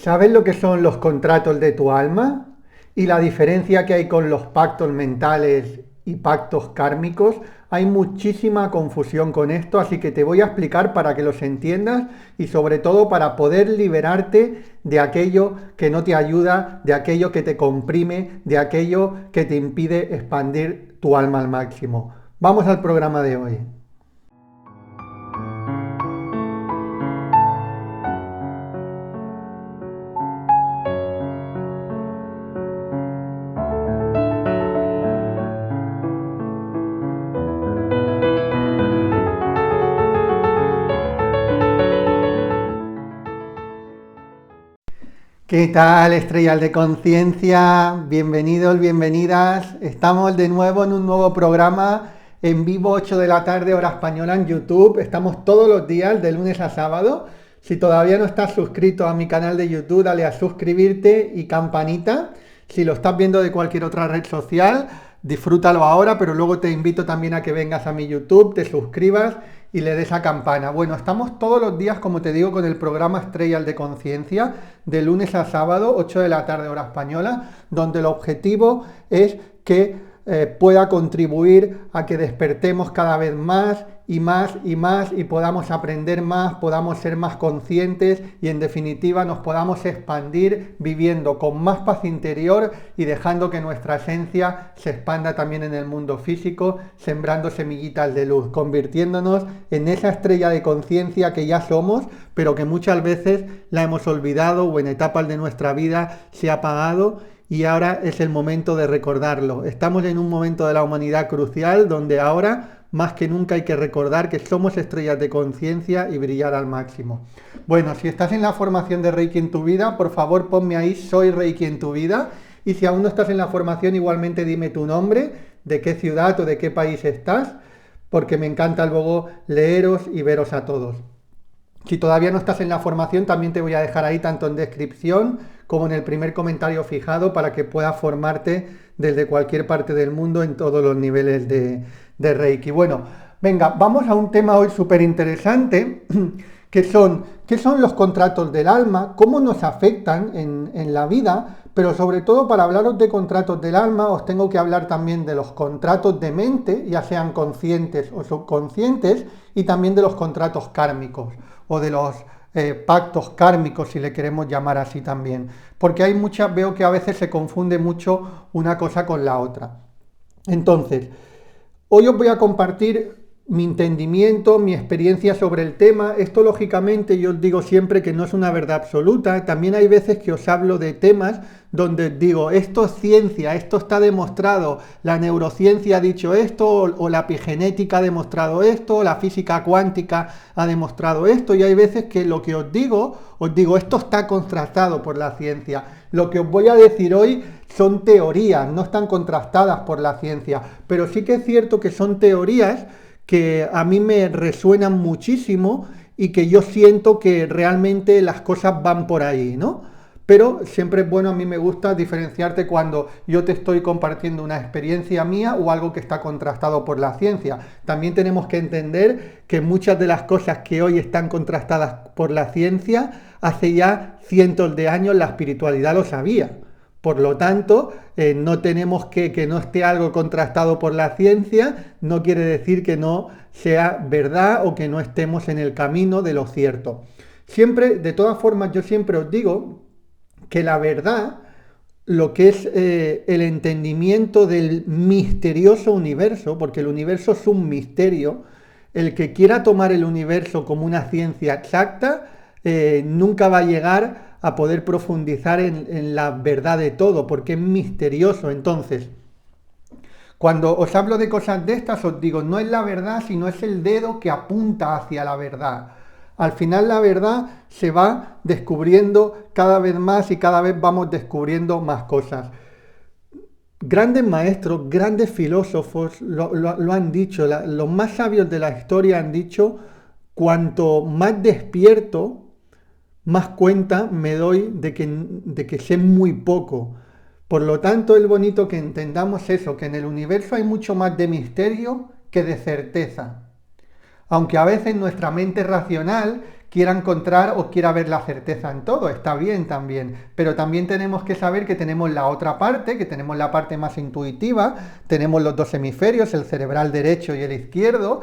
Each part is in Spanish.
¿Sabes lo que son los contratos de tu alma? Y la diferencia que hay con los pactos mentales y pactos kármicos. Hay muchísima confusión con esto, así que te voy a explicar para que los entiendas y sobre todo para poder liberarte de aquello que no te ayuda, de aquello que te comprime, de aquello que te impide expandir tu alma al máximo. Vamos al programa de hoy. ¿Qué tal, estrellas de conciencia? Bienvenidos, bienvenidas. Estamos de nuevo en un nuevo programa en vivo, 8 de la tarde, hora española, en YouTube. Estamos todos los días, de lunes a sábado. Si todavía no estás suscrito a mi canal de YouTube, dale a suscribirte y campanita. Si lo estás viendo de cualquier otra red social, disfrútalo ahora, pero luego te invito también a que vengas a mi YouTube, te suscribas y le des a campana. Bueno, estamos todos los días, como te digo, con el programa Estrellas de Conciencia, de lunes a sábado, 8 de la tarde, hora española, donde el objetivo es que pueda contribuir a que despertemos cada vez más y más y más y podamos aprender más, podamos ser más conscientes y en definitiva nos podamos expandir viviendo con más paz interior y dejando que nuestra esencia se expanda también en el mundo físico, sembrando semillitas de luz, convirtiéndonos en esa estrella de conciencia que ya somos, pero que muchas veces la hemos olvidado o en etapas de nuestra vida se ha apagado. Y ahora es el momento de recordarlo. Estamos en un momento de la humanidad crucial donde ahora más que nunca hay que recordar que somos estrellas de conciencia y brillar al máximo. Bueno, si estás en la formación de Reiki en tu vida, por favor ponme ahí Soy Reiki en tu vida. Y si aún no estás en la formación, igualmente dime tu nombre, de qué ciudad o de qué país estás, porque me encanta luego leeros y veros a todos. Si todavía no estás en la formación, también te voy a dejar ahí tanto en descripción como en el primer comentario fijado para que puedas formarte desde cualquier parte del mundo en todos los niveles de Reiki. Bueno, venga, vamos a un tema hoy súper interesante, que son qué son los contratos del alma, cómo nos afectan en la vida, pero sobre todo para hablaros de contratos del alma os tengo que hablar también de los contratos de mente, ya sean conscientes o subconscientes, y también de los contratos kármicos o de los pactos kármicos, si le queremos llamar así también, porque hay muchas, veo que a veces se confunde mucho una cosa con la otra. Entonces, hoy os voy a compartir mi entendimiento, mi experiencia sobre el tema. Esto lógicamente yo os digo siempre que no es una verdad absoluta. También hay veces que os hablo de temas donde digo, esto es ciencia, esto está demostrado, la neurociencia ha dicho esto, o la epigenética ha demostrado esto, o la física cuántica ha demostrado esto, y hay veces que lo que os digo, esto está contrastado por la ciencia. Lo que os voy a decir hoy son teorías, no están contrastadas por la ciencia, pero sí que es cierto que son teorías que a mí me resuenan muchísimo y que yo siento que realmente las cosas van por ahí, ¿no? Pero siempre es bueno, a mí me gusta diferenciarte cuando yo te estoy compartiendo una experiencia mía o algo que está contrastado por la ciencia. También tenemos que entender que muchas de las cosas que hoy están contrastadas por la ciencia, hace ya cientos de años la espiritualidad lo sabía. Por lo tanto, no tenemos que no esté algo contrastado por la ciencia, no quiere decir que no sea verdad o que no estemos en el camino de lo cierto. Siempre, de todas formas, yo siempre os digo que la verdad, lo que es el entendimiento del misterioso universo, porque el universo es un misterio, el que quiera tomar el universo como una ciencia exacta, nunca va a llegar a poder profundizar en la verdad de todo, porque es misterioso. Entonces, cuando os hablo de cosas de estas, os digo, no es la verdad, sino es el dedo que apunta hacia la verdad. Al final la verdad se va descubriendo cada vez más y cada vez vamos descubriendo más cosas. Grandes maestros, grandes filósofos lo han dicho, los más sabios de la historia han dicho, cuanto más despierto, más cuenta me doy de que sé muy poco. Por lo tanto, es bonito que entendamos eso, que en el universo hay mucho más de misterio que de certeza. Aunque a veces nuestra mente racional quiera encontrar o quiera ver la certeza en todo, está bien también, pero también tenemos que saber que tenemos la otra parte, que tenemos la parte más intuitiva, tenemos los dos hemisferios, el cerebral derecho y el izquierdo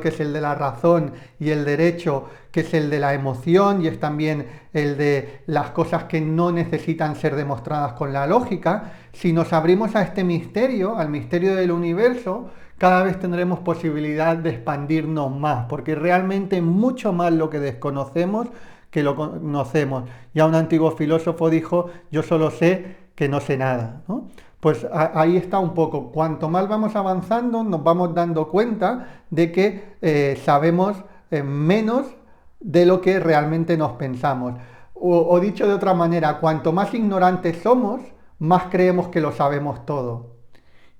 que es el de la razón y el derecho que es el de la emoción y es también el de las cosas que no necesitan ser demostradas con la lógica. Si nos abrimos a este misterio, al misterio del universo, cada vez tendremos posibilidad de expandirnos más, porque realmente mucho más lo que desconocemos que lo conocemos. Ya un antiguo filósofo dijo, yo solo sé que no sé nada, ¿no? Pues ahí está un poco, cuanto más vamos avanzando nos vamos dando cuenta de que sabemos menos de lo que realmente nos pensamos. O dicho de otra manera, cuanto más ignorantes somos, más creemos que lo sabemos todo.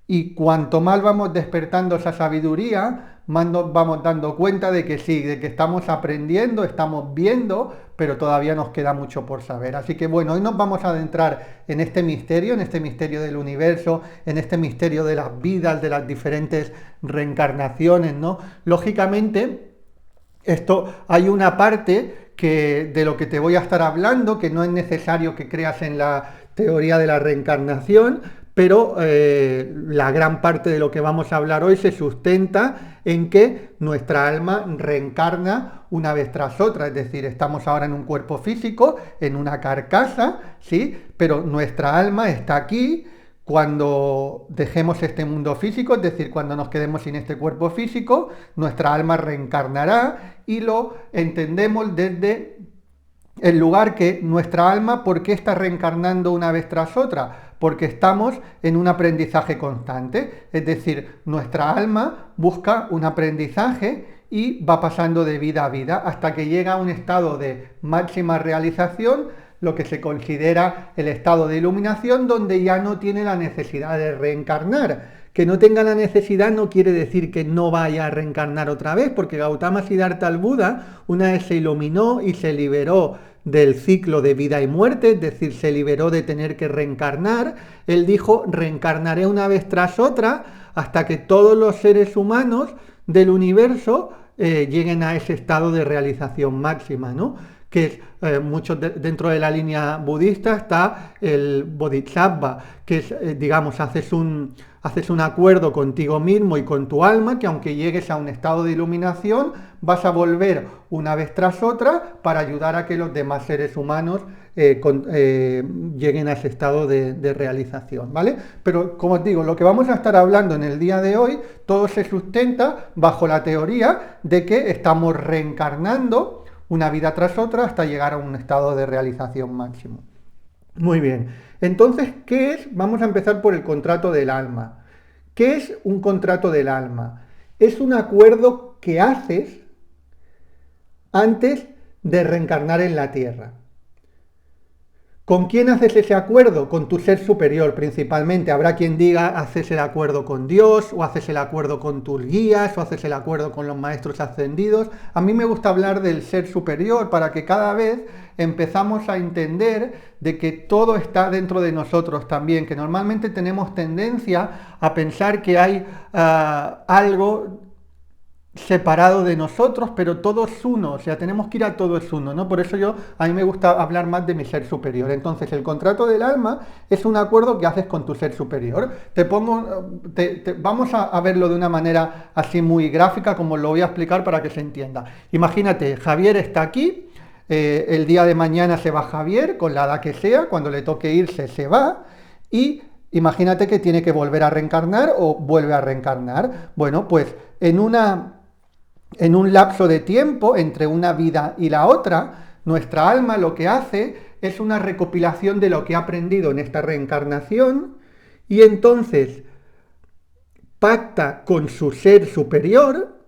Y cuanto más vamos despertando esa sabiduría, más nos vamos dando cuenta de que sí, de que estamos aprendiendo, estamos viendo, pero todavía nos queda mucho por saber. Así que bueno, hoy nos vamos a adentrar en este misterio del universo, en este misterio de las vidas, de las diferentes reencarnaciones, ¿no? Lógicamente, esto hay una parte que de lo que te voy a estar hablando, que no es necesario que creas en la teoría de la reencarnación, pero la gran parte de lo que vamos a hablar hoy se sustenta en que nuestra alma reencarna una vez tras otra, es decir, estamos ahora en un cuerpo físico, en una carcasa, ¿sí? Pero nuestra alma está aquí cuando dejemos este mundo físico, es decir, cuando nos quedemos sin este cuerpo físico, nuestra alma reencarnará y lo entendemos desde el lugar que nuestra alma, ¿por qué está reencarnando una vez tras otra? Porque estamos en un aprendizaje constante, es decir, nuestra alma busca un aprendizaje y va pasando de vida a vida hasta que llega a un estado de máxima realización, lo que se considera el estado de iluminación, donde ya no tiene la necesidad de reencarnar. Que no tenga la necesidad no quiere decir que no vaya a reencarnar otra vez, porque Gautama Siddhartha el Buda una vez se iluminó y se liberó del ciclo de vida y muerte, es decir, se liberó de tener que reencarnar. Él dijo, reencarnaré una vez tras otra hasta que todos los seres humanos del universo lleguen a ese estado de realización máxima, ¿no? Que es dentro de la línea budista está el bodhisattva, que es, digamos, haces un acuerdo contigo mismo y con tu alma, que aunque llegues a un estado de iluminación, vas a volver una vez tras otra para ayudar a que los demás seres humanos lleguen a ese estado de realización, ¿vale? Pero, como os digo, lo que vamos a estar hablando en el día de hoy, todo se sustenta bajo la teoría de que estamos reencarnando una vida tras otra hasta llegar a un estado de realización máximo. Muy bien, entonces, ¿qué es? Vamos a empezar por el contrato del alma. ¿Qué es un contrato del alma? Es un acuerdo que haces antes de reencarnar en la Tierra. ¿Con quién haces ese acuerdo? Con tu ser superior principalmente. Habrá quien diga, haces el acuerdo con Dios, o haces el acuerdo con tus guías, o haces el acuerdo con los maestros ascendidos. A mí me gusta hablar del ser superior para que cada vez empezamos a entender de que todo está dentro de nosotros también, que normalmente tenemos tendencia a pensar que hay algo separado de nosotros, pero todo es uno, o sea, tenemos que ir a todo es uno, ¿no? Por eso a mí me gusta hablar más de mi ser superior. Entonces, el contrato del alma es un acuerdo que haces con tu ser superior. Vamos a verlo de una manera así muy gráfica, como lo voy a explicar para que se entienda. Imagínate, Javier está aquí, el día de mañana se va Javier, con la edad que sea, cuando le toque irse, se va, y imagínate que tiene que volver a reencarnar o vuelve a reencarnar. Bueno, pues en un lapso de tiempo entre una vida y la otra, nuestra alma lo que hace es una recopilación de lo que ha aprendido en esta reencarnación y entonces pacta con su ser superior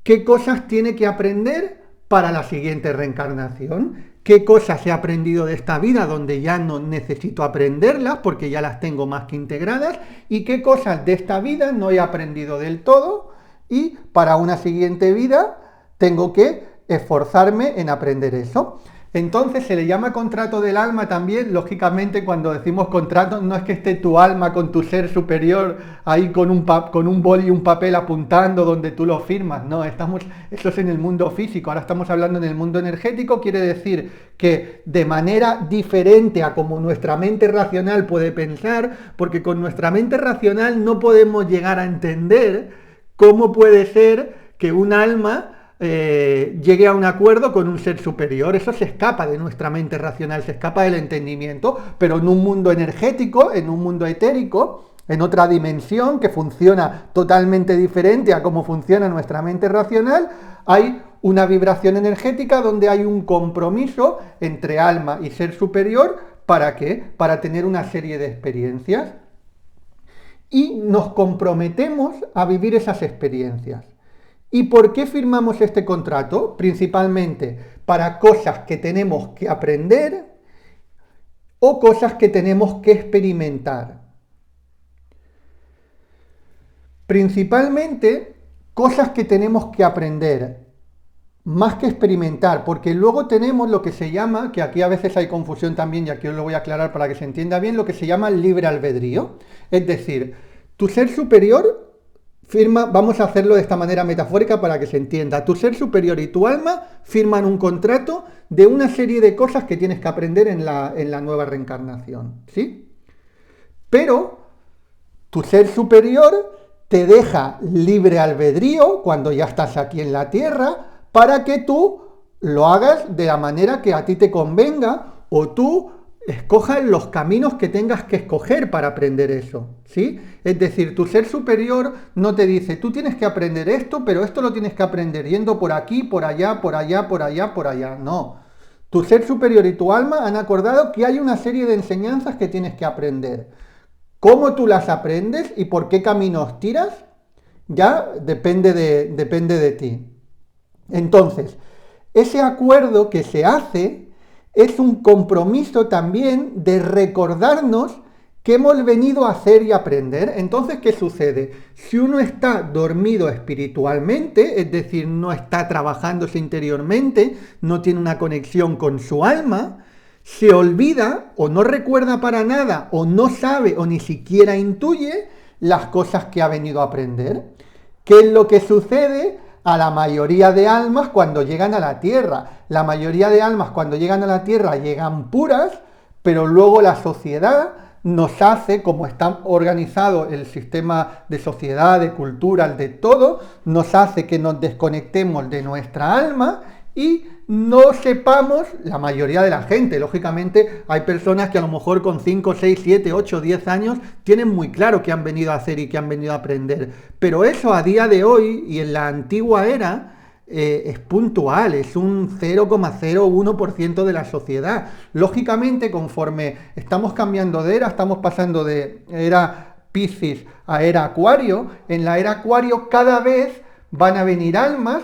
qué cosas tiene que aprender para la siguiente reencarnación, qué cosas he aprendido de esta vida donde ya no necesito aprenderlas porque ya las tengo más que integradas y qué cosas de esta vida no he aprendido del todo y para una siguiente vida tengo que esforzarme en aprender eso. Entonces se le llama contrato del alma también. Lógicamente, cuando decimos contrato, no es que esté tu alma con tu ser superior ahí con un boli y un papel apuntando donde tú lo firmas. No, eso es en el mundo físico. Ahora estamos hablando en el mundo energético. Quiere decir que de manera diferente a como nuestra mente racional puede pensar, porque con nuestra mente racional no podemos llegar a entender cómo puede ser que un alma llegue a un acuerdo con un ser superior. Eso se escapa de nuestra mente racional, se escapa del entendimiento, pero en un mundo energético, en un mundo etérico, en otra dimensión que funciona totalmente diferente a cómo funciona nuestra mente racional, hay una vibración energética donde hay un compromiso entre alma y ser superior. ¿Para qué? Para tener una serie de experiencias. Y nos comprometemos a vivir esas experiencias. ¿Y por qué firmamos este contrato? Principalmente para cosas que tenemos que aprender o cosas que tenemos que experimentar. Principalmente cosas que tenemos que aprender, más que experimentar, porque luego tenemos lo que se llama, que aquí a veces hay confusión también, y aquí os lo voy a aclarar para que se entienda bien, lo que se llama libre albedrío. Es decir, tu ser superior vamos a hacerlo de esta manera metafórica para que se entienda. Tu ser superior y tu alma firman un contrato de una serie de cosas que tienes que aprender en la nueva reencarnación, ¿sí? Pero tu ser superior te deja libre albedrío cuando ya estás aquí en la Tierra para que tú lo hagas de la manera que a ti te convenga o tú escojas los caminos que tengas que escoger para aprender eso, ¿sí? Es decir, tu ser superior no te dice, tú tienes que aprender esto, pero esto lo tienes que aprender yendo por aquí, por allá, por allá, por allá, por allá. No. Tu ser superior y tu alma han acordado que hay una serie de enseñanzas que tienes que aprender. ¿Cómo tú las aprendes y por qué caminos tiras? Ya depende de ti. Entonces, ese acuerdo que se hace es un compromiso también de recordarnos que hemos venido a hacer y aprender. Entonces, ¿qué sucede? Si uno está dormido espiritualmente, es decir, no está trabajándose interiormente, no tiene una conexión con su alma, se olvida o no recuerda para nada o no sabe o ni siquiera intuye las cosas que ha venido a aprender. ¿Qué es lo que sucede a la mayoría de almas cuando llegan a la Tierra? La mayoría de almas cuando llegan a la Tierra llegan puras, pero luego la sociedad nos hace, como está organizado el sistema de sociedad, de cultura, de todo, nos hace que nos desconectemos de nuestra alma y no sepamos, la mayoría de la gente, lógicamente hay personas que a lo mejor con 5, 6, 7, 8, 10 años tienen muy claro qué han venido a hacer y qué han venido a aprender, pero eso a día de hoy y en la antigua era es puntual, es un 0,01% de la sociedad. Lógicamente, conforme estamos cambiando de era, estamos pasando de era Piscis a era Acuario, en la era Acuario cada vez van a venir almas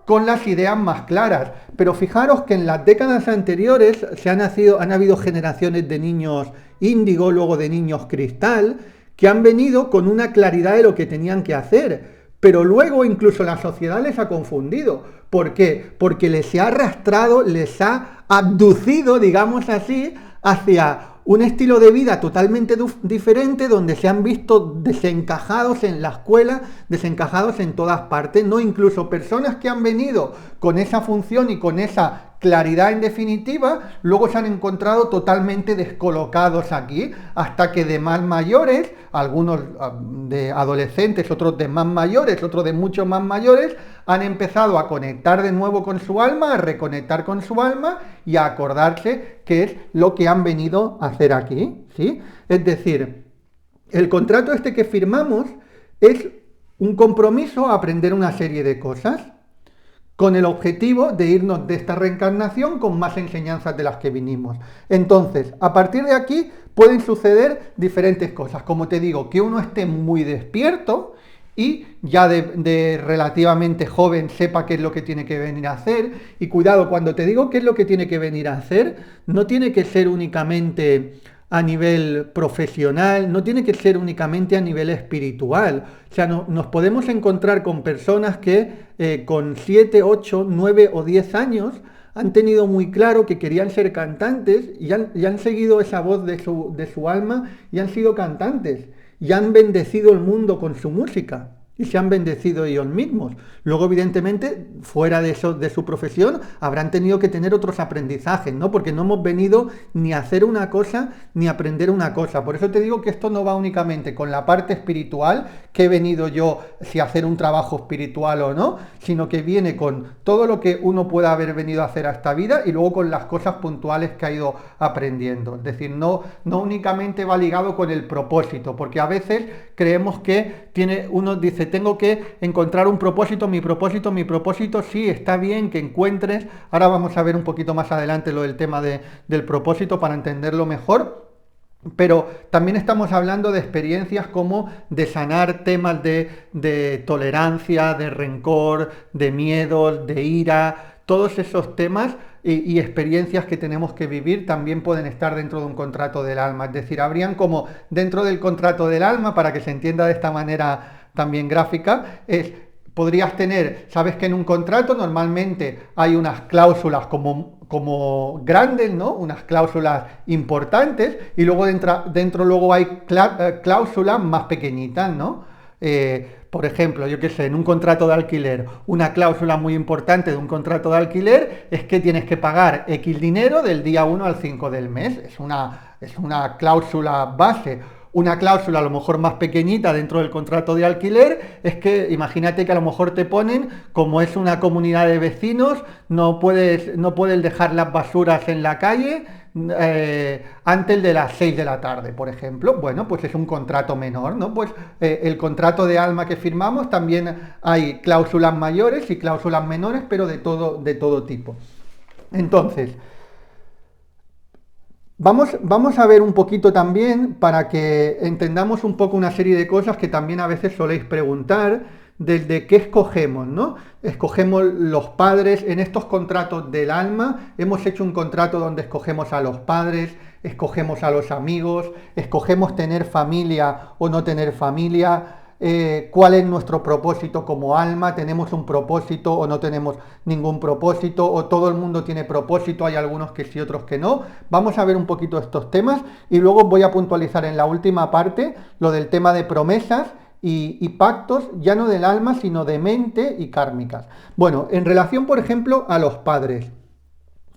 con las ideas más claras. Pero fijaros que en las décadas anteriores han habido generaciones de niños índigo, luego de niños cristal, que han venido con una claridad de lo que tenían que hacer. Pero luego incluso la sociedad les ha confundido. ¿Por qué? Porque les ha arrastrado, les ha abducido, digamos así, hacia un estilo de vida totalmente diferente, donde se han visto desencajados en la escuela, desencajados en todas partes, ¿no? Incluso personas que han venido con esa función y con esa claridad en definitiva, luego se han encontrado totalmente descolocados aquí, hasta que de más mayores, algunos de adolescentes, otros de más mayores, otros de mucho más mayores, han empezado a conectar de nuevo con su alma, a reconectar con su alma y a acordarse qué es lo que han venido a hacer aquí, ¿sí? Es decir, el contrato este que firmamos es un compromiso a aprender una serie de cosas, con el objetivo de irnos de esta reencarnación con más enseñanzas de las que vinimos. Entonces, a partir de aquí pueden suceder diferentes cosas. Como te digo, que uno esté muy despierto y ya de relativamente joven sepa qué es lo que tiene que venir a hacer. Y cuidado, cuando te digo qué es lo que tiene que venir a hacer, no tiene que ser únicamente a nivel profesional, no tiene que ser únicamente a nivel espiritual. O sea, nos podemos encontrar con personas que con 7, 8, 9 o 10 años han tenido muy claro que querían ser cantantes y han seguido esa voz de su alma y han sido cantantes y han bendecido el mundo con su música. Y se han bendecido ellos mismos. Luego, evidentemente, fuera de eso, de su profesión, habrán tenido que tener otros aprendizajes, ¿no? Porque no hemos venido ni a hacer una cosa ni a aprender una cosa. Por eso te digo que esto no va únicamente con la parte espiritual, que he venido yo, si a hacer un trabajo espiritual o no, sino que viene con todo lo que uno pueda haber venido a hacer a esta vida y luego con las cosas puntuales que ha ido aprendiendo. Es decir, no únicamente va ligado con el propósito, porque a veces creemos que uno dice, tengo que encontrar un propósito, mi propósito, sí, está bien que encuentres, ahora vamos a ver un poquito más adelante lo del tema del propósito para entenderlo mejor, pero también estamos hablando de experiencias como de sanar temas de tolerancia, de rencor, de miedo, de ira, todos esos temas y experiencias que tenemos que vivir también pueden estar dentro de un contrato del alma, es decir, habrían como dentro del contrato del alma, para que se entienda de esta manera también gráfica, podrías tener, sabes que en un contrato normalmente hay unas cláusulas como grandes, ¿no? Unas cláusulas importantes y luego dentro luego hay cláusulas más pequeñitas, ¿no? Por ejemplo, yo qué sé, en un contrato de alquiler, una cláusula muy importante de un contrato de alquiler es que tienes que pagar X dinero del día 1 al 5 del mes. Es una cláusula base. Una cláusula a lo mejor más pequeñita dentro del contrato de alquiler es que imagínate que a lo mejor te ponen, como es una comunidad de vecinos, no puedes dejar las basuras en la calle antes de las 6 de la tarde, por ejemplo. Bueno, pues es un contrato menor, ¿no? Pues el contrato de alma que firmamos también hay cláusulas mayores y cláusulas menores, pero de todo tipo. Entonces, vamos a ver un poquito también para que entendamos un poco una serie de cosas que también a veces soléis preguntar, desde qué escogemos, ¿no? Escogemos los padres, en estos contratos del alma, hemos hecho un contrato donde escogemos a los padres, escogemos a los amigos, escogemos tener familia o no tener familia, cuál es nuestro propósito como alma, tenemos un propósito o no tenemos ningún propósito, o todo el mundo tiene propósito, hay algunos que sí, otros que no. Vamos a ver un poquito estos temas y luego voy a puntualizar en la última parte lo del tema de promesas y pactos, ya no del alma, sino de mente y kármicas. Bueno, en relación, por ejemplo, a los padres.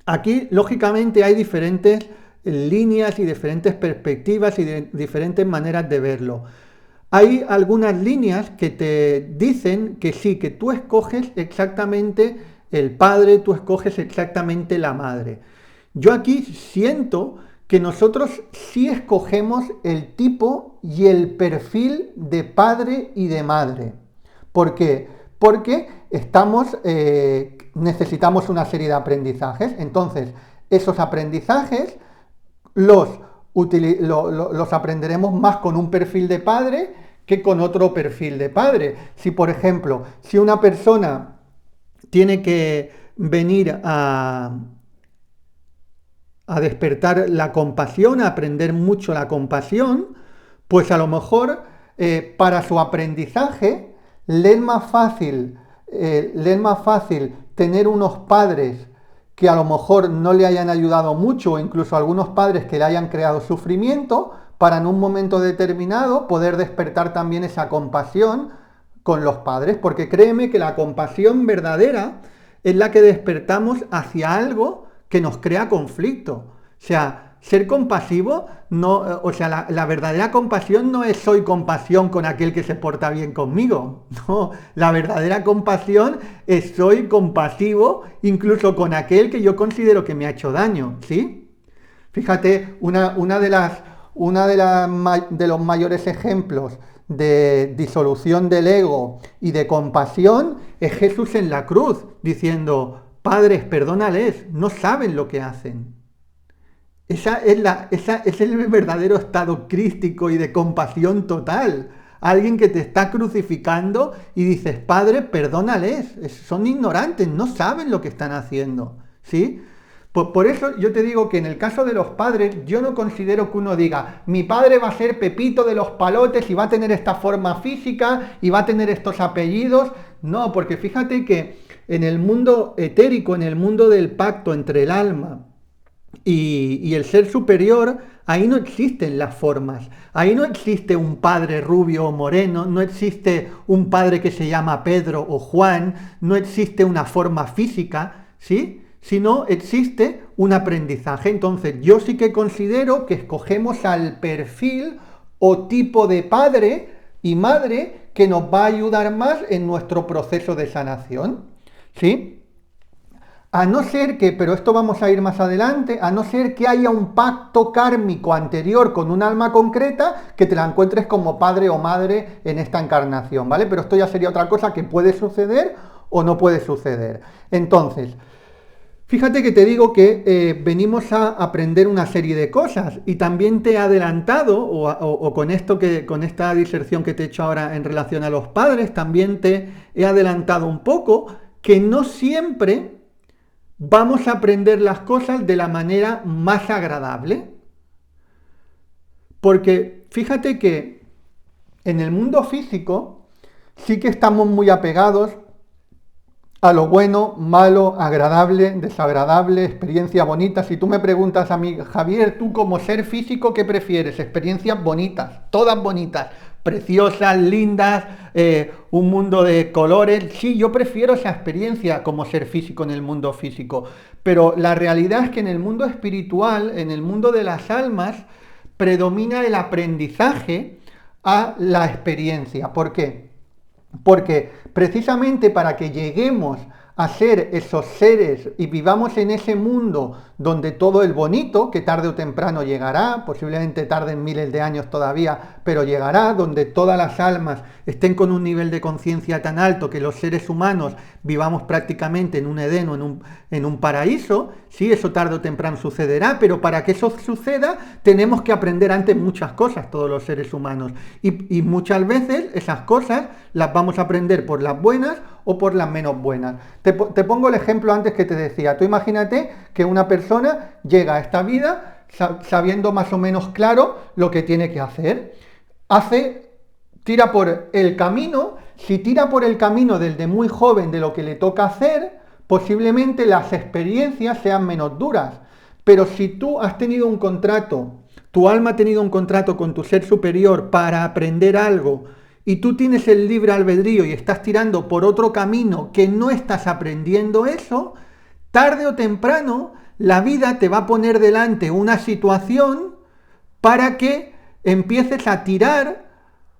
Aquí, lógicamente, hay diferentes líneas y diferentes perspectivas y diferentes maneras de verlo. Hay algunas líneas que te dicen que sí, que tú escoges exactamente el padre, tú escoges exactamente la madre. Yo aquí siento que nosotros sí escogemos el tipo y el perfil de padre y de madre. ¿Por qué? Porque necesitamos una serie de aprendizajes. Entonces, esos aprendizajes los aprenderemos más con un perfil de padre que con otro perfil de padre. Si, por ejemplo, si una persona tiene que venir a despertar la compasión, a aprender mucho la compasión, pues a lo mejor para su aprendizaje le es más fácil tener unos padres que a lo mejor no le hayan ayudado mucho, o incluso algunos padres que le hayan creado sufrimiento, para en un momento determinado poder despertar también esa compasión con los padres, porque créeme que la compasión verdadera es la que despertamos hacia algo que nos crea conflicto. O sea, ser compasivo, la verdadera compasión no es soy compasión con aquel que se porta bien conmigo. No, la verdadera compasión es soy compasivo incluso con aquel que yo considero que me ha hecho daño, ¿sí? Fíjate, de los mayores ejemplos de disolución del ego y de compasión es Jesús en la cruz, diciendo, padres, perdónales, no saben lo que hacen. Ese es el verdadero estado crístico y de compasión total. Alguien que te está crucificando y dices, padre, perdónales, son ignorantes, no saben lo que están haciendo, ¿sí? Por eso yo te digo que en el caso de los padres, yo no considero que uno diga, mi padre va a ser Pepito de los Palotes y va a tener esta forma física y va a tener estos apellidos. No, porque fíjate que en el mundo etérico, en el mundo del pacto entre el alma y el ser superior, ahí no existen las formas, ahí no existe un padre rubio o moreno, no existe un padre que se llama Pedro o Juan, no existe una forma física, ¿sí? Sino existe un aprendizaje. Entonces yo sí que considero que escogemos al perfil o tipo de padre y madre que nos va a ayudar más en nuestro proceso de sanación, ¿sí? A no ser que, pero esto vamos a ir más adelante, a no ser que haya un pacto kármico anterior con un alma concreta, que te la encuentres como padre o madre en esta encarnación, ¿vale? Pero esto ya sería otra cosa que puede suceder o no puede suceder. Entonces, fíjate que te digo que venimos a aprender una serie de cosas y también te he adelantado, o con esto con esta diserción que te he hecho ahora en relación a los padres, también te he adelantado un poco que no siempre vamos a aprender las cosas de la manera más agradable. Porque fíjate que en el mundo físico sí que estamos muy apegados a lo bueno, malo, agradable, desagradable, experiencia bonita. Si tú me preguntas a mí, Javier, tú como ser físico, ¿qué prefieres? Experiencias bonitas, todas bonitas, preciosas, lindas, un mundo de colores. Sí, yo prefiero esa experiencia como ser físico en el mundo físico. Pero la realidad es que en el mundo espiritual, en el mundo de las almas, predomina el aprendizaje a la experiencia. ¿Por qué? Porque precisamente para que lleguemos a ser esos seres y vivamos en ese mundo donde todo el bonito, que tarde o temprano llegará, posiblemente tarden miles de años todavía, pero llegará, donde todas las almas estén con un nivel de conciencia tan alto que los seres humanos vivamos prácticamente en un Edén o en un paraíso, sí, eso tarde o temprano sucederá, pero para que eso suceda tenemos que aprender antes muchas cosas todos los seres humanos y muchas veces esas cosas las vamos a aprender por las buenas o por las menos buenas. Te pongo el ejemplo antes que te decía. Tú imagínate que una persona llega a esta vida sabiendo más o menos claro lo que tiene que hacer. Tira por el camino. Si tira por el camino desde muy joven de lo que le toca hacer, posiblemente las experiencias sean menos duras. Pero si tú has tenido un contrato, tu alma ha tenido un contrato con tu ser superior para aprender algo, y tú tienes el libre albedrío y estás tirando por otro camino que no estás aprendiendo eso, tarde o temprano la vida te va a poner delante una situación para que empieces a tirar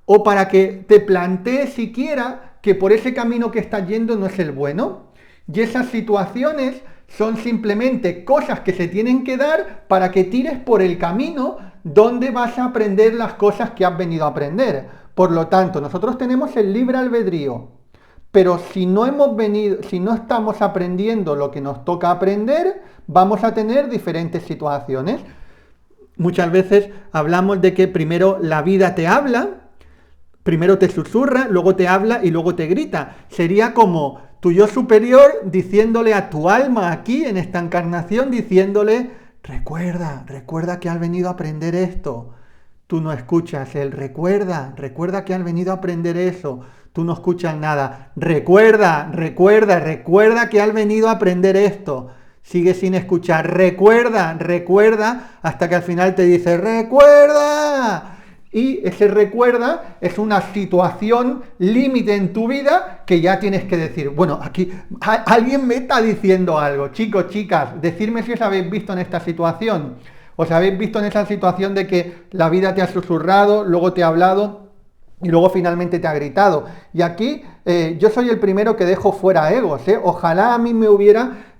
o para que te plantees siquiera que por ese camino que estás yendo no es el bueno. Y esas situaciones son simplemente cosas que se tienen que dar para que tires por el camino donde vas a aprender las cosas que has venido a aprender. Por lo tanto, nosotros tenemos el libre albedrío, pero si no estamos aprendiendo lo que nos toca aprender, vamos a tener diferentes situaciones. Muchas veces hablamos de que primero la vida te habla, primero te susurra, luego te habla y luego te grita. Sería como tu yo superior diciéndole a tu alma aquí en esta encarnación, diciéndole, recuerda que has venido a aprender esto. Tú no escuchas el recuerda que has venido a aprender eso. Tú no escuchas nada. Recuerda que has venido a aprender esto. Sigue sin escuchar. Recuerda, hasta que al final te dice recuerda. Y ese recuerda es una situación límite en tu vida que ya tienes que decir, bueno, aquí alguien me está diciendo algo. Chicos, chicas, decidme si os habéis visto en esta situación. ¿Os habéis visto en esa situación de que la vida te ha susurrado, luego te ha hablado y luego finalmente te ha gritado? Y aquí yo soy el primero que dejo fuera egos, ¿eh? Ojalá a mí me hubiera,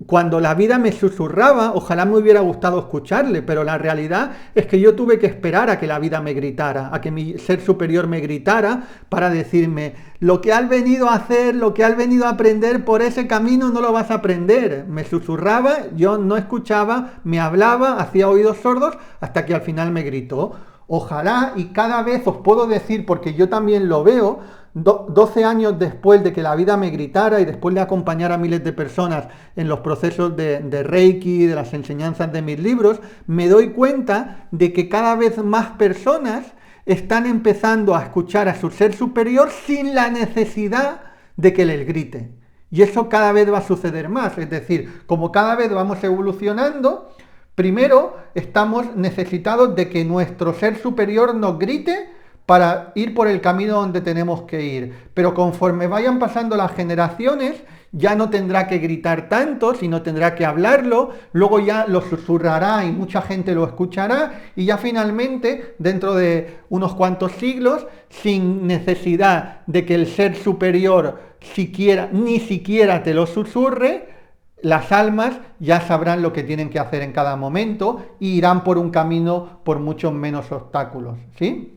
cuando la vida me susurraba, ojalá me hubiera gustado escucharle, pero la realidad es que yo tuve que esperar a que la vida me gritara, a que mi ser superior me gritara para decirme, lo que has venido a hacer, lo que has venido a aprender por ese camino no lo vas a aprender. Me susurraba, yo no escuchaba, me hablaba, hacía oídos sordos, hasta que al final me gritó. Ojalá, y cada vez os puedo decir, porque yo también lo veo, 12 años después de que la vida me gritara y después de acompañar a miles de personas en los procesos de Reiki, de las enseñanzas de mis libros, me doy cuenta de que cada vez más personas están empezando a escuchar a su ser superior sin la necesidad de que les grite. Y eso cada vez va a suceder más, es decir, como cada vez vamos evolucionando, primero estamos necesitados de que nuestro ser superior nos grite para ir por el camino donde tenemos que ir. Pero conforme vayan pasando las generaciones, ya no tendrá que gritar tanto, sino tendrá que hablarlo, luego ya lo susurrará y mucha gente lo escuchará, y ya finalmente, dentro de unos cuantos siglos, sin necesidad de que el ser superior ni siquiera te lo susurre, las almas ya sabrán lo que tienen que hacer en cada momento y irán por un camino por muchos menos obstáculos, ¿sí?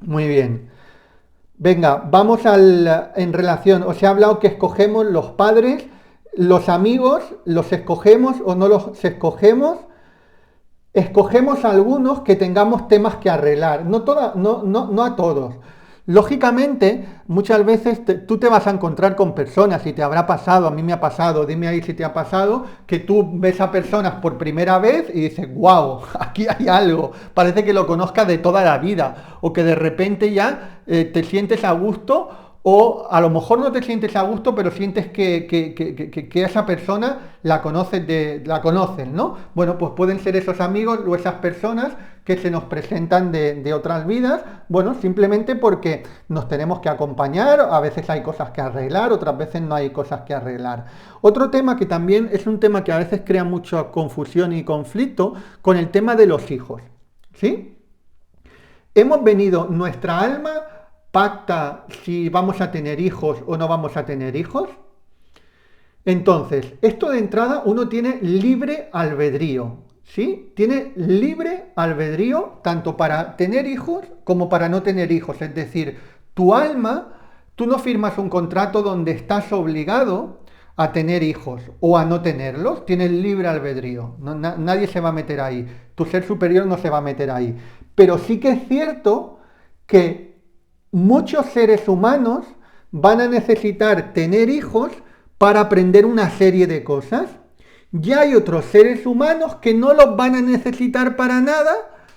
Muy bien. Venga, vamos en relación, os he hablado que escogemos los padres, los amigos, los escogemos o no los escogemos. Escogemos algunos que tengamos temas que arreglar, no a todos. Lógicamente, muchas veces tú te vas a encontrar con personas y te habrá pasado, a mí me ha pasado, dime ahí si te ha pasado, que tú ves a personas por primera vez y dices, wow, aquí hay algo, parece que lo conozcas de toda la vida, o que de repente ya te sientes a gusto, o a lo mejor no te sientes a gusto, pero sientes que esa persona la conoces, ¿no? Bueno, pues pueden ser esos amigos o esas personas que se nos presentan de otras vidas, bueno, simplemente porque nos tenemos que acompañar, a veces hay cosas que arreglar, otras veces no hay cosas que arreglar. Otro tema que también es un tema que a veces crea mucha confusión y conflicto con el tema de los hijos, ¿sí? Nuestra alma pacta si vamos a tener hijos o no vamos a tener hijos. Entonces, esto de entrada uno tiene libre albedrío, ¿sí? Tiene libre albedrío tanto para tener hijos como para no tener hijos. Es decir, tu alma, tú no firmas un contrato donde estás obligado a tener hijos o a no tenerlos, tienes libre albedrío. Nadie se va a meter ahí. Tu ser superior no se va a meter ahí. Pero sí que es cierto que muchos seres humanos van a necesitar tener hijos para aprender una serie de cosas. Ya hay otros seres humanos que no los van a necesitar para nada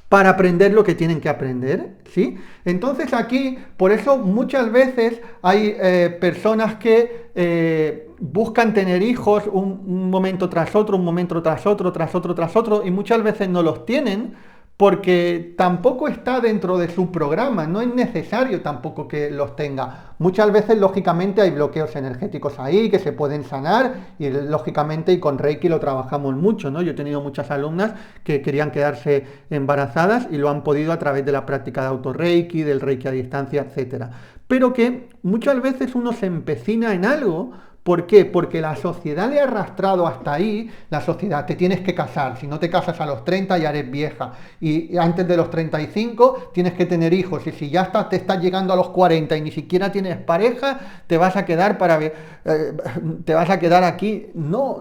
para aprender lo que tienen que aprender, ¿sí? Entonces aquí, por eso muchas veces hay personas que buscan tener hijos un momento tras otro, un momento tras otro, tras otro, tras otro, y muchas veces no los tienen, porque tampoco está dentro de su programa, no es necesario tampoco que los tenga. Muchas veces, lógicamente, hay bloqueos energéticos ahí que se pueden sanar y, lógicamente, y con Reiki lo trabajamos mucho, ¿no? Yo he tenido muchas alumnas que querían quedarse embarazadas y lo han podido a través de la práctica de auto-Reiki, del Reiki a distancia, etcétera. Pero que muchas veces uno se empecina en algo. ¿Por qué? Porque la sociedad le ha arrastrado hasta ahí, la sociedad, te tienes que casar, si no te casas a los 30 ya eres vieja, y antes de los 35 tienes que tener hijos, y si ya te estás llegando a los 40 y ni siquiera tienes pareja, te vas a quedar te vas a quedar aquí. No,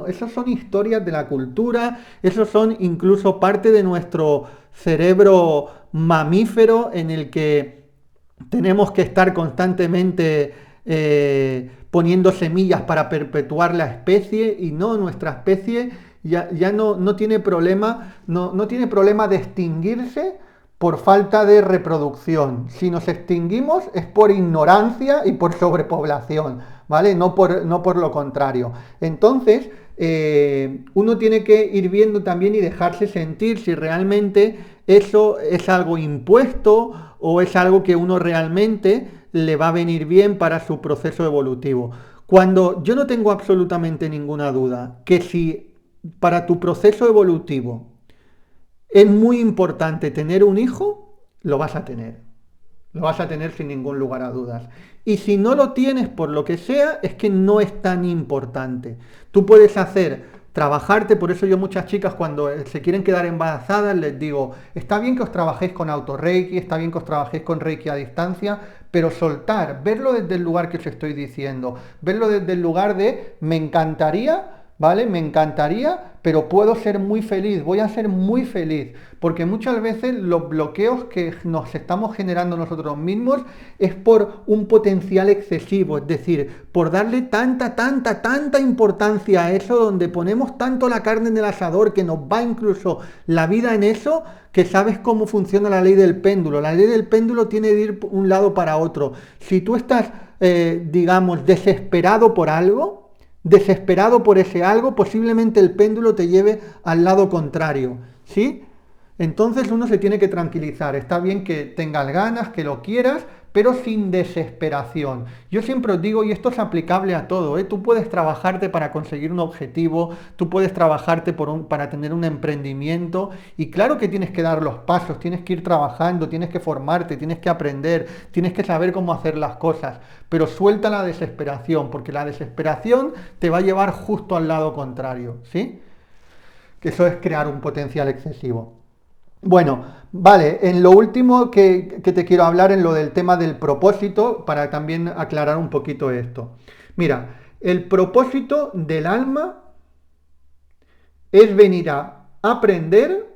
esas son historias de la cultura, esos son incluso parte de nuestro cerebro mamífero en el que tenemos que estar constantemente poniendo semillas para perpetuar la especie, y no, nuestra especie ya no tiene problema, no tiene problema de extinguirse por falta de reproducción. Si nos extinguimos es por ignorancia y por sobrepoblación, ¿vale? No por lo contrario. Entonces, uno tiene que ir viendo también y dejarse sentir si realmente eso es algo impuesto o es algo que uno realmente le va a venir bien para su proceso evolutivo. Cuando yo no tengo absolutamente ninguna duda que si para tu proceso evolutivo es muy importante tener un hijo, lo vas a tener. Lo vas a tener sin ningún lugar a dudas. Y si no lo tienes por lo que sea, es que no es tan importante. Tú puedes trabajarte, por eso yo muchas chicas cuando se quieren quedar embarazadas les digo, está bien que os trabajéis con auto-Reiki, está bien que os trabajéis con Reiki a distancia, pero soltar, verlo desde el lugar que os estoy diciendo, verlo desde el lugar de me encantaría, ¿vale? Me encantaría, pero puedo ser muy feliz, voy a ser muy feliz, porque muchas veces los bloqueos que nos estamos generando nosotros mismos es por un potencial excesivo, es decir, por darle tanta importancia a eso, donde ponemos tanto la carne en el asador que nos va incluso la vida en eso, que sabes cómo funciona la ley del péndulo. La ley del péndulo tiene que ir de un lado para otro. Si tú estás digamos, desesperado por algo, desesperado por ese algo, posiblemente el péndulo te lleve al lado contrario, ¿sí? Entonces uno se tiene que tranquilizar. Está bien que tengas ganas, que lo quieras, pero sin desesperación. Yo siempre os digo, y esto es aplicable a todo, ¿eh? Tú puedes trabajarte para conseguir un objetivo, tú puedes trabajarte para tener un emprendimiento, y claro que tienes que dar los pasos, tienes que ir trabajando, tienes que formarte, tienes que aprender, tienes que saber cómo hacer las cosas, pero suelta la desesperación, porque la desesperación te va a llevar justo al lado contrario, ¿sí? Que eso es crear un potencial excesivo. Bueno, vale, en lo último que te quiero hablar en lo del tema del propósito, para también aclarar un poquito esto. Mira, el propósito del alma es venir a aprender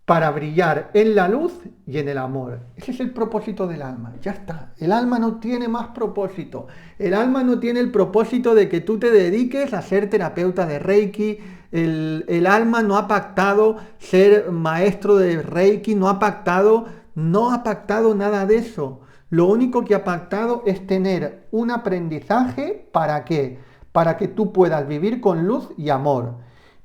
para brillar en la luz y en el amor. Ese es el propósito del alma, ya está. El alma no tiene más propósito. El alma no tiene el propósito de que tú te dediques a ser terapeuta de Reiki. El alma no ha pactado ser maestro de Reiki, no ha pactado nada de eso. Lo único que ha pactado es tener un aprendizaje, ¿para qué? Para que tú puedas vivir con luz y amor.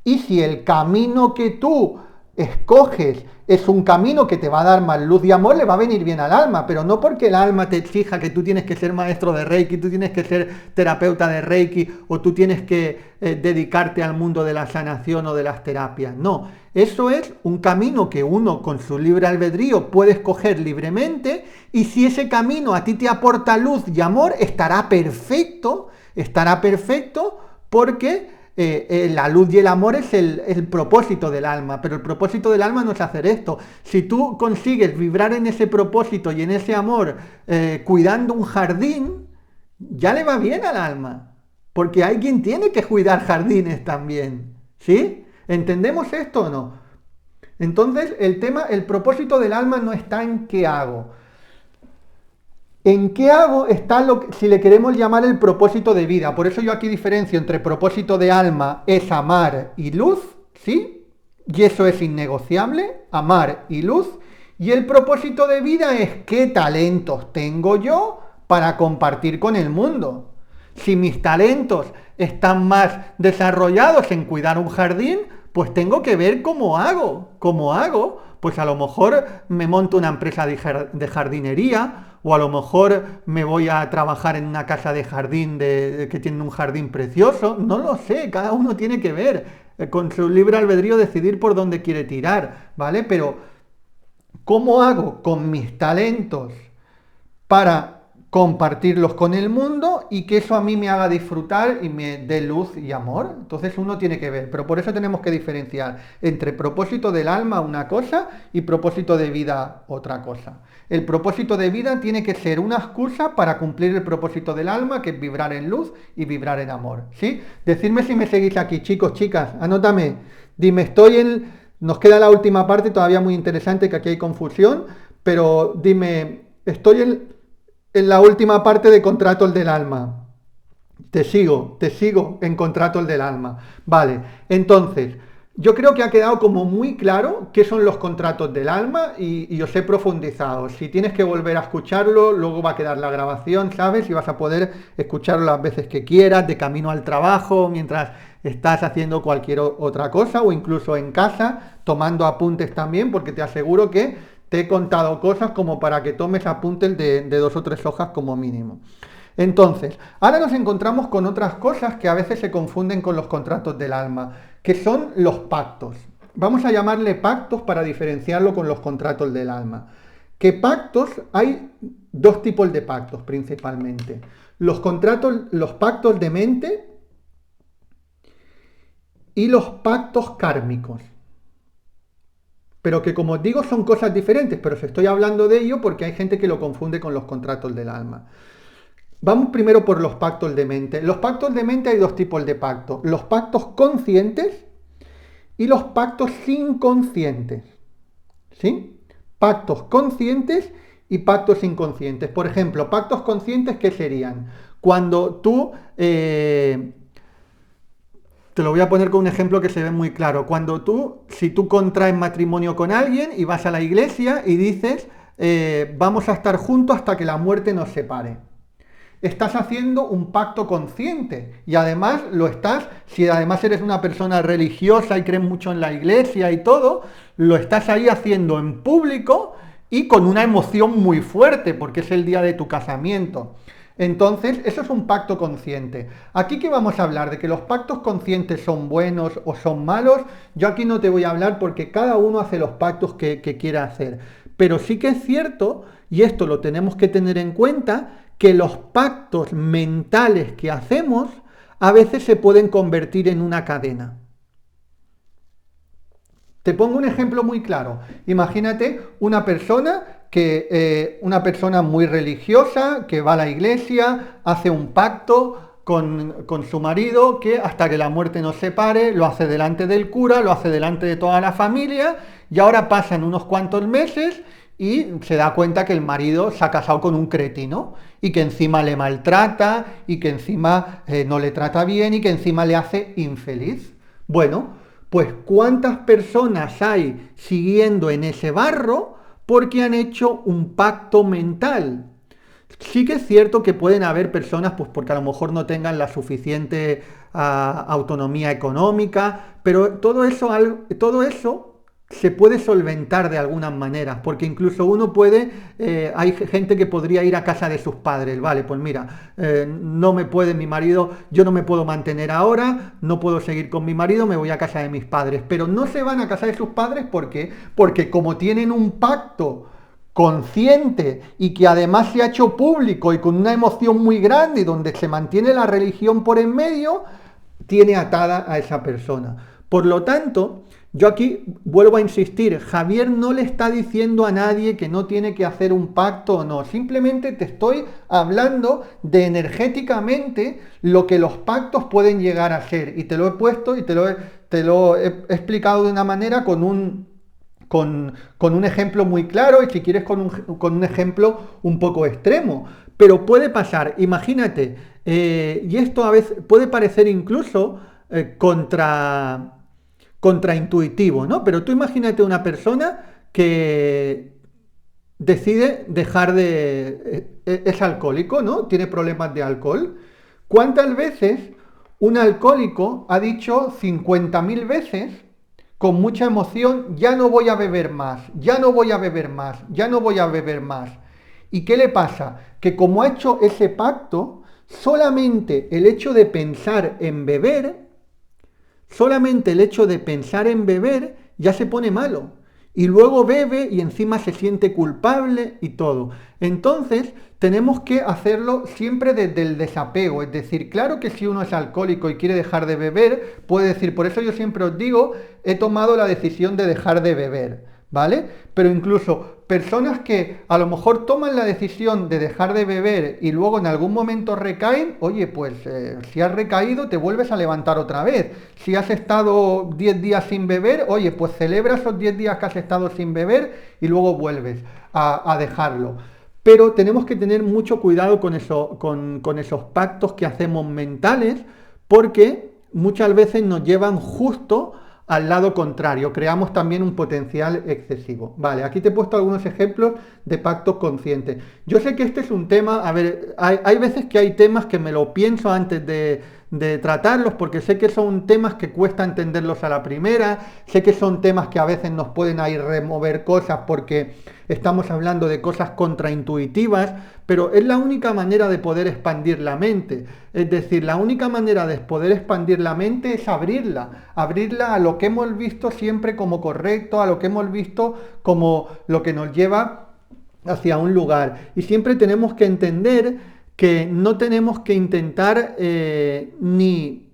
Y si el camino que tú escoges es un camino que te va a dar más luz y amor, le va a venir bien al alma, pero no porque el alma te exija que tú tienes que ser maestro de Reiki, tú tienes que ser terapeuta de Reiki o tú tienes que dedicarte al mundo de la sanación o de las terapias. No, eso es un camino que uno con su libre albedrío puede escoger libremente, y si ese camino a ti te aporta luz y amor, estará perfecto porque la luz y el amor es el propósito del alma, pero el propósito del alma no es hacer esto. Si tú consigues vibrar en ese propósito y en ese amor cuidando un jardín, ya le va bien al alma, porque hay quien tiene que cuidar jardines también, ¿sí? ¿Entendemos esto o no? Entonces el propósito del alma no está en qué hago. ¿En qué hago? Está si le queremos llamar el propósito de vida. Por eso yo aquí diferencio entre propósito de alma es amar y luz, ¿sí? Y eso es innegociable, amar y luz. Y el propósito de vida es qué talentos tengo yo para compartir con el mundo. Si mis talentos están más desarrollados en cuidar un jardín, pues tengo que ver cómo hago. ¿Cómo hago? Pues a lo mejor me monto una empresa de jardinería, o a lo mejor me voy a trabajar en una casa de jardín que tiene un jardín precioso. No lo sé, cada uno tiene que ver, con su libre albedrío decidir por dónde quiere tirar, ¿vale? Pero ¿cómo hago con mis talentos para compartirlos con el mundo y que eso a mí me haga disfrutar y me dé luz y amor? Entonces uno tiene que ver, pero por eso tenemos que diferenciar entre propósito del alma una cosa y propósito de vida otra cosa. El propósito de vida tiene que ser una excusa para cumplir el propósito del alma, que es vibrar en luz y vibrar en amor, ¿sí? Decidme si me seguís aquí, chicos, chicas, anótame, dime, nos queda la última parte todavía muy interesante, que aquí hay confusión, pero dime, estoy en la última parte de contrato del alma. Te sigo en contrato del alma. Vale, entonces, yo creo que ha quedado como muy claro qué son los contratos del alma y os he profundizado. Si tienes que volver a escucharlo, luego va a quedar la grabación, ¿sabes? Y vas a poder escucharlo las veces que quieras, de camino al trabajo, mientras estás haciendo cualquier otra cosa, o incluso en casa, tomando apuntes también, porque te aseguro que te he contado cosas como para que tomes apuntes de 2 o 3 hojas como mínimo. Entonces, ahora nos encontramos con otras cosas que a veces se confunden con los contratos del alma, que son los pactos. Vamos a llamarle pactos para diferenciarlo con los contratos del alma. ¿Qué pactos? Hay 2 tipos de pactos principalmente. Los pactos de mente y los pactos kármicos. Pero que, como os digo, son cosas diferentes, pero os estoy hablando de ello porque hay gente que lo confunde con los contratos del alma. Vamos primero por los pactos de mente. Los pactos de mente hay 2 tipos de pactos. Los pactos conscientes y los pactos inconscientes. ¿Sí? Pactos conscientes y pactos inconscientes. Por ejemplo, pactos conscientes, ¿qué serían? Cuando tú... Te lo voy a poner con un ejemplo que se ve muy claro. Si tú contraes matrimonio con alguien y vas a la iglesia y dices, vamos a estar juntos hasta que la muerte nos separe. estás haciendo un pacto consciente y además lo estás, si además eres una persona religiosa y crees mucho en la iglesia y todo, lo estás ahí haciendo en público y con una emoción muy fuerte porque es el día de tu casamiento. Entonces, eso es un pacto consciente. Aquí que vamos a hablar de que los pactos conscientes son buenos o son malos, yo aquí no te voy a hablar porque cada uno hace los pactos que quiera hacer. Pero sí que es cierto, y esto lo tenemos que tener en cuenta, que los pactos mentales que hacemos a veces se pueden convertir en una cadena. Te pongo un ejemplo muy claro. Imagínate una persona muy religiosa que va a la iglesia, hace un pacto con su marido que hasta que la muerte nos separe, lo hace delante del cura, lo hace delante de toda la familia y ahora pasan unos cuantos meses y se da cuenta que el marido se ha casado con un cretino y que encima le maltrata y que encima no le trata bien y que encima le hace infeliz. Bueno, pues ¿cuántas personas hay siguiendo en ese barro porque han hecho un pacto mental? Sí que es cierto que pueden haber personas, pues porque a lo mejor no tengan la suficiente autonomía económica, pero todo eso se puede solventar de algunas maneras, porque incluso uno puede, hay gente que podría ir a casa de sus padres, vale, pues mira, no me puede mi marido, yo no me puedo mantener ahora, no puedo seguir con mi marido, me voy a casa de mis padres, pero no se van a casa de sus padres porque como tienen un pacto consciente y que además se ha hecho público y con una emoción muy grande y donde se mantiene la religión por en medio, tiene atada a esa persona. Por lo tanto, yo aquí vuelvo a insistir, Javier no le está diciendo a nadie que no tiene que hacer un pacto o no, simplemente te estoy hablando de energéticamente lo que los pactos pueden llegar a ser y te lo he puesto y te lo he explicado de una manera con un ejemplo muy claro y si quieres con un ejemplo un poco extremo, pero puede pasar, imagínate, y esto a veces puede parecer incluso contraintuitivo, ¿no? Pero tú imagínate una persona que decide dejar es alcohólico, ¿no? Tiene problemas de alcohol. ¿Cuántas veces un alcohólico ha dicho 50.000 veces con mucha emoción, ya no voy a beber más, ya no voy a beber más, ya no voy a beber más? ¿Y qué le pasa? Que como ha hecho ese pacto, solamente el hecho de pensar en beber, ya se pone malo. Y luego bebe y encima se siente culpable y todo. Entonces, tenemos que hacerlo siempre desde el desapego. Es decir, claro que si uno es alcohólico y quiere dejar de beber, puede decir, por eso yo siempre os digo, he tomado la decisión de dejar de beber, ¿vale? Pero incluso personas que a lo mejor toman la decisión de dejar de beber y luego en algún momento recaen, oye, pues si has recaído te vuelves a levantar otra vez. Si has estado 10 días sin beber, oye, pues celebra esos 10 días que has estado sin beber y luego vuelves a dejarlo. Pero tenemos que tener mucho cuidado con esos pactos que hacemos mentales porque muchas veces nos llevan justo al lado contrario, creamos también un potencial excesivo. Vale, aquí te he puesto algunos ejemplos de pactos conscientes. Yo sé que este es un tema, a ver, hay veces que hay temas que me lo pienso antes de tratarlos porque sé que son temas que cuesta entenderlos a la primera, sé que son temas que a veces nos pueden ahí remover cosas porque estamos hablando de cosas contraintuitivas, pero es la única manera de poder expandir la mente. Es decir, la única manera de poder expandir la mente es abrirla a lo que hemos visto siempre como correcto, a lo que hemos visto como lo que nos lleva hacia un lugar. Y siempre tenemos que entender que no tenemos que intentar ni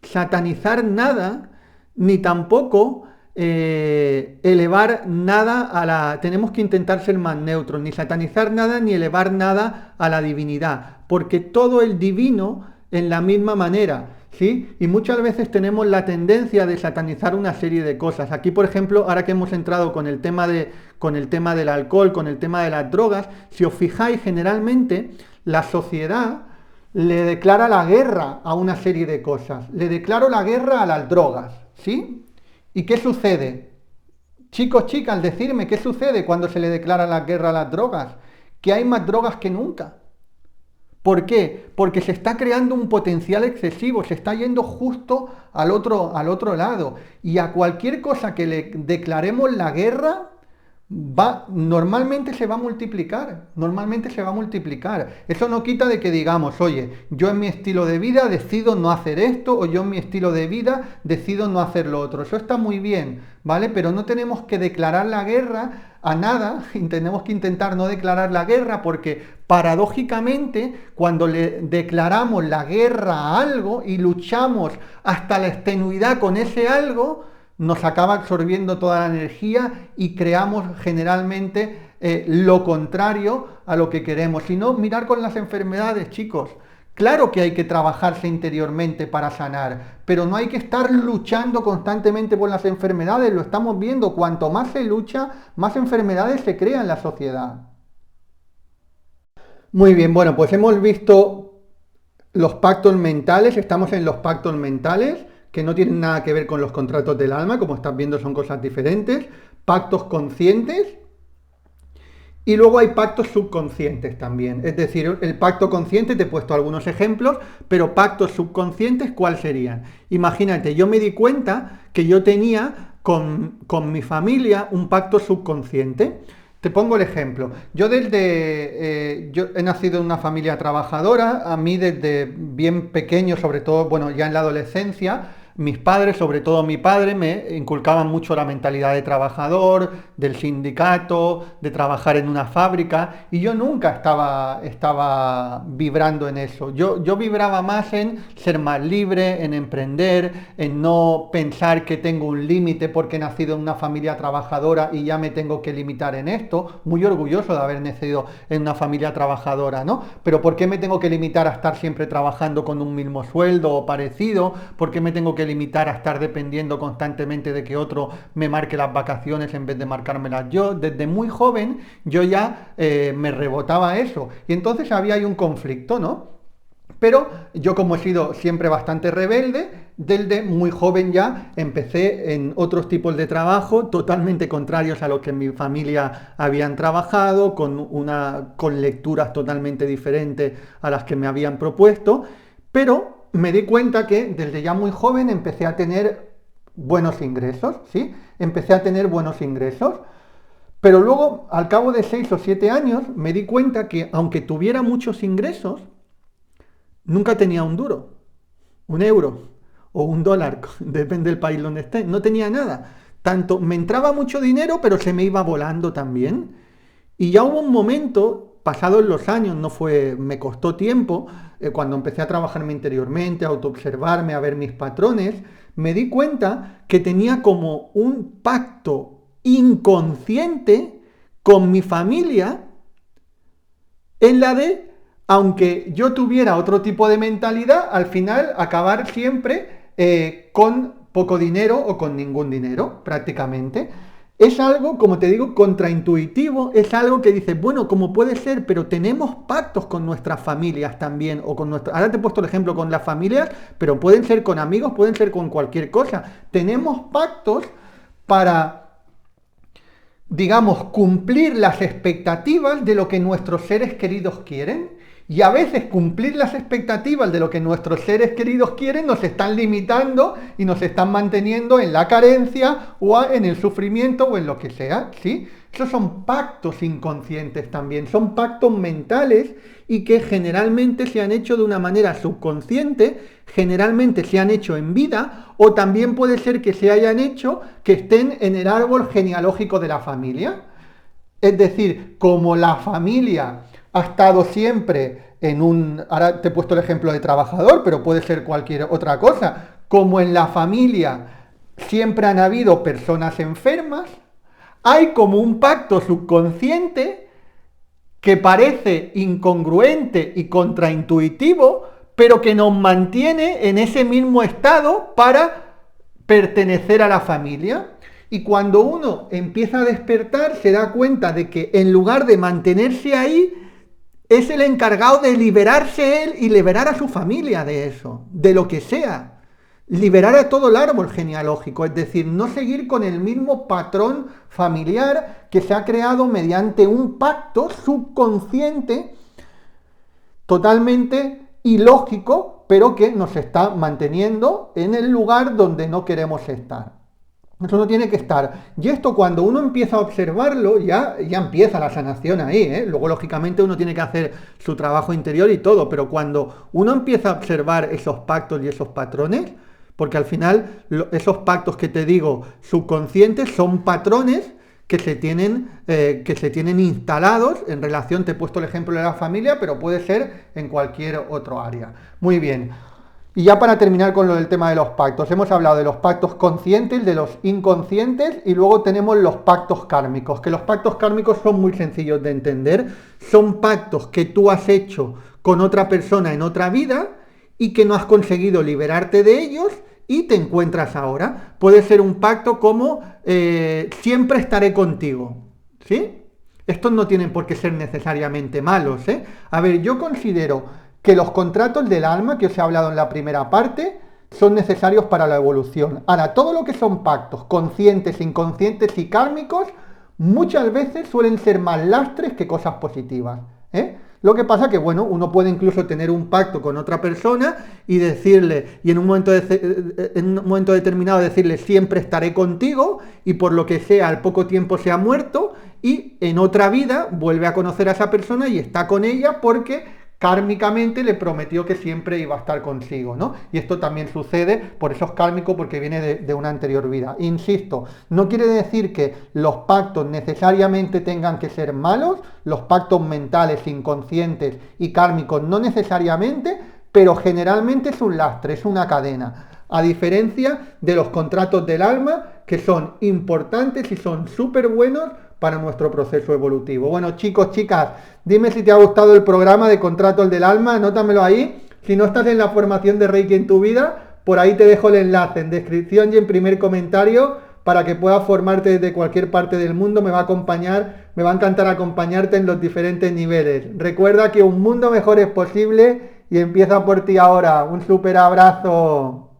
satanizar nada, ni tampoco elevar nada tenemos que intentar ser más neutros, ni satanizar nada, ni elevar nada a la divinidad, porque todo es divino en la misma manera, ¿sí? Y muchas veces tenemos la tendencia de satanizar una serie de cosas. Aquí, por ejemplo, ahora que hemos entrado con el tema del alcohol, con el tema de las drogas, si os fijáis, generalmente la sociedad le declara la guerra a una serie de cosas. Le declaro la guerra a las drogas, ¿sí? ¿Y qué sucede? Chicos, chicas, decirme qué sucede cuando se le declara la guerra a las drogas. Que hay más drogas que nunca. ¿Por qué? Porque se está creando un potencial excesivo, se está yendo justo al otro lado. Y a cualquier cosa que le declaremos la guerra, normalmente se va a multiplicar. Eso no quita de que digamos, oye, yo en mi estilo de vida decido no hacer esto, o yo en mi estilo de vida decido no hacer lo otro. Eso está muy bien, ¿vale? Pero no tenemos que declarar la guerra a nada, y tenemos que intentar no declarar la guerra, porque paradójicamente cuando le declaramos la guerra a algo y luchamos hasta la extenuidad con ese algo, nos acaba absorbiendo toda la energía y creamos generalmente lo contrario a lo que queremos. Si no, mirar con las enfermedades, chicos. Claro que hay que trabajarse interiormente para sanar, pero no hay que estar luchando constantemente por las enfermedades. Lo estamos viendo, cuanto más se lucha, más enfermedades se crean en la sociedad. Muy bien, bueno, pues hemos visto los pactos mentales, estamos en los pactos mentales, que no tienen nada que ver con los contratos del alma, como estás viendo son cosas diferentes, pactos conscientes, y luego hay pactos subconscientes también. Es decir, el pacto consciente, te he puesto algunos ejemplos, pero pactos subconscientes, ¿cuáles serían? Imagínate, yo me di cuenta que yo tenía con mi familia un pacto subconsciente. Te pongo el ejemplo. Yo he nacido en una familia trabajadora. A mí desde bien pequeño, sobre todo, bueno, ya en la adolescencia, mis padres, sobre todo mi padre, me inculcaban mucho la mentalidad de trabajador, del sindicato, de trabajar en una fábrica, y yo nunca estaba vibrando en eso. Yo vibraba más en ser más libre, en emprender, en no pensar que tengo un límite porque he nacido en una familia trabajadora y ya me tengo que limitar en esto. Muy orgulloso de haber nacido en una familia trabajadora, ¿no? Pero ¿por qué me tengo que limitar a estar siempre trabajando con un mismo sueldo o parecido? ¿Por qué me tengo que limitar a estar dependiendo constantemente de que otro me marque las vacaciones en vez de marcármelas yo? Desde muy joven yo ya me rebotaba eso, y entonces había ahí un conflicto, ¿no? Pero yo, como he sido siempre bastante rebelde, desde muy joven ya empecé en otros tipos de trabajo totalmente contrarios a lo que en mi familia habían trabajado, con lecturas totalmente diferentes a las que me habían propuesto, pero me di cuenta que desde ya muy joven empecé a tener buenos ingresos, ¿sí? Empecé a tener buenos ingresos, pero luego, al cabo de 6 o 7 años, me di cuenta que aunque tuviera muchos ingresos, nunca tenía un duro, un euro o un dólar, depende del país donde esté, no tenía nada. Tanto me entraba mucho dinero, pero se me iba volando también. Y ya hubo un momento, pasados los años, me costó tiempo, cuando empecé a trabajarme interiormente, a autoobservarme, a ver mis patrones, me di cuenta que tenía como un pacto inconsciente con mi familia, en la de, aunque yo tuviera otro tipo de mentalidad, al final acabar siempre con poco dinero o con ningún dinero, prácticamente. Es algo, como te digo, contraintuitivo, es algo que dices, bueno, como puede ser, pero tenemos pactos con nuestras familias también, o con nuestros... Ahora te he puesto el ejemplo con las familias, pero pueden ser con amigos, pueden ser con cualquier cosa. Tenemos pactos para, digamos, cumplir las expectativas de lo que nuestros seres queridos quieren. Y a veces cumplir las expectativas de lo que nuestros seres queridos quieren nos están limitando y nos están manteniendo en la carencia o en el sufrimiento o en lo que sea, ¿sí? Esos son pactos inconscientes también, son pactos mentales y que generalmente se han hecho de una manera subconsciente, generalmente se han hecho en vida, o también puede ser que se hayan hecho que estén en el árbol genealógico de la familia. Es decir, como la familia ha estado siempre ahora te he puesto el ejemplo de trabajador, pero puede ser cualquier otra cosa, como en la familia siempre han habido personas enfermas, hay como un pacto subconsciente que parece incongruente y contraintuitivo, pero que nos mantiene en ese mismo estado para pertenecer a la familia. Y cuando uno empieza a despertar, se da cuenta de que en lugar de mantenerse ahí, es el encargado de liberarse él y liberar a su familia de eso, de lo que sea. Liberar a todo el árbol genealógico, es decir, no seguir con el mismo patrón familiar que se ha creado mediante un pacto subconsciente totalmente ilógico, pero que nos está manteniendo en el lugar donde no queremos estar. Eso no tiene que estar. Y esto cuando uno empieza a observarlo, ya empieza la sanación ahí, ¿eh? Luego, lógicamente, uno tiene que hacer su trabajo interior y todo, pero cuando uno empieza a observar esos pactos y esos patrones, porque al final esos pactos que te digo subconscientes son patrones que se tienen instalados en relación, te he puesto el ejemplo de la familia, pero puede ser en cualquier otro área. Muy bien. Y ya para terminar con lo del tema de los pactos, hemos hablado de los pactos conscientes, de los inconscientes y luego tenemos los pactos kármicos, que los pactos kármicos son muy sencillos de entender, son pactos que tú has hecho con otra persona en otra vida y que no has conseguido liberarte de ellos y te encuentras ahora. Puede ser un pacto como siempre estaré contigo, ¿sí? Estos no tienen por qué ser necesariamente malos, ¿eh? A ver, yo considero que los contratos del alma, que os he hablado en la primera parte, son necesarios para la evolución. Ahora, todo lo que son pactos conscientes, inconscientes y kármicos, muchas veces suelen ser más lastres que cosas positivas, ¿eh? Lo que pasa que, bueno, uno puede incluso tener un pacto con otra persona y decirle, y en un momento determinado decirle siempre estaré contigo, y por lo que sea, al poco tiempo se ha muerto, y en otra vida vuelve a conocer a esa persona y está con ella porque kármicamente le prometió que siempre iba a estar consigo, ¿no? Y esto también sucede, por eso es kármico, porque viene de una anterior vida. Insisto, no quiere decir que los pactos necesariamente tengan que ser malos, los pactos mentales, inconscientes y kármicos no necesariamente, pero generalmente es un lastre, es una cadena. A diferencia de los contratos del alma, que son importantes y son súper buenos para nuestro proceso evolutivo. Bueno, chicos, chicas, dime si te ha gustado el programa de Contratos del Alma, anótamelo ahí. Si no estás en la formación de Reiki en tu vida, por ahí te dejo el enlace en descripción y en primer comentario para que puedas formarte desde cualquier parte del mundo. Me va a encantar acompañarte en los diferentes niveles. Recuerda que un mundo mejor es posible y empieza por ti ahora. Un súper abrazo.